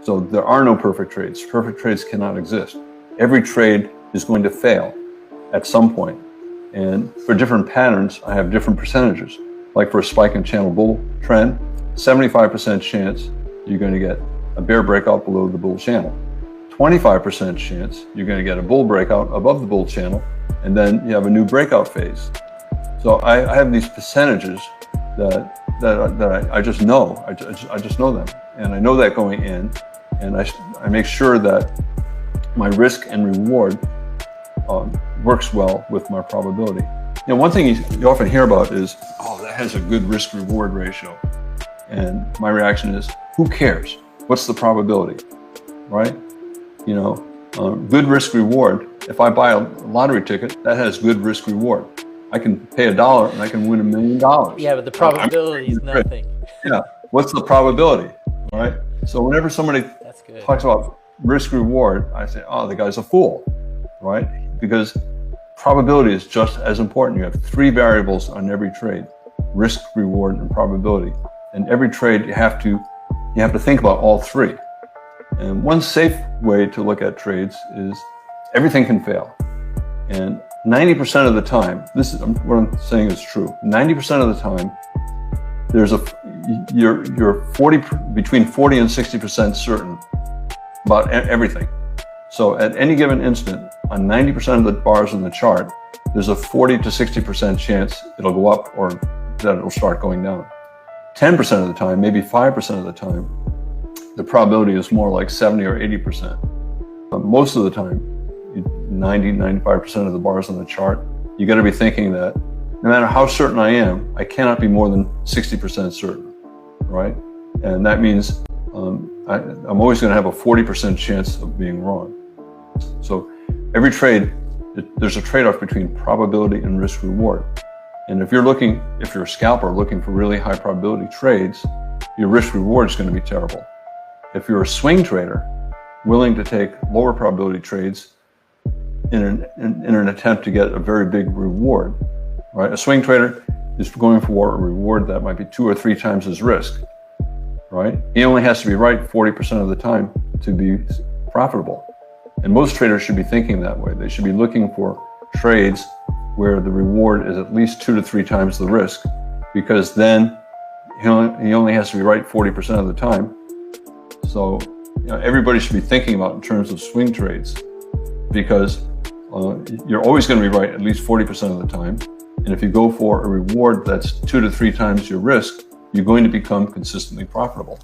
So there are no perfect trades. Perfect trades cannot exist. Every trade is going to fail at some point. And for different patterns, I have different percentages. Like for a spike and channel bull trend, 75% chance you're going to get a bear breakout below the bull channel. 25% chance you're going to get a bull breakout above the bull channel, and then you have a new breakout phase. So I have these percentages that I just know. I just know them, and I know that going in, and I make sure that my risk and reward works well with my probability. You know, one thing you often hear about is, oh, that has a good risk-reward ratio. And my reaction is, who cares? What's the probability, right? You know, good risk-reward. If I buy a lottery ticket, that has good risk-reward. I can pay $1 and I can win $1 million. Yeah, but the probability is nothing. Yeah, what's the probability, right? So whenever somebody talks about risk-reward, I say, oh, the guy's a fool, right? Because probability is just as important. You have 3 variables on every trade: risk, reward, and probability. And every trade you have to think about all 3. And one safe way to look at trades is everything can fail. And 90% of the time, this is what I'm saying is true. 90% of the time, you're between 40 and 60% certain about everything. So at any given instant, on 90% of the bars in the chart, there's a 40 to 60% chance it'll go up or that it'll start going down. 10% of the time, maybe 5% of the time, the probability is more like 70 or 80%. But most of the time, 90, 95% of the bars on the chart, you got to be thinking that no matter how certain I am, I cannot be more than 60% certain, right? And that means I'm always going to have a 40% chance of being wrong. So every trade, there's a trade-off between probability and risk reward. And if you're a scalper looking for really high probability trades, your risk reward is going to be terrible. If you're a swing trader willing to take lower probability trades in an attempt to get a very big reward, right? A swing trader is going for a reward that might be 2 or 3 times his risk, right? He only has to be right 40% of the time to be profitable. And most traders should be thinking that way. They should be looking for trades where the reward is at least 2 to 3 times the risk, because then he only has to be right 40% of the time. So everybody should be thinking about in terms of swing trades, because you're always going to be right at least 40% of the time. And if you go for a reward that's 2 to 3 times your risk, you're going to become consistently profitable.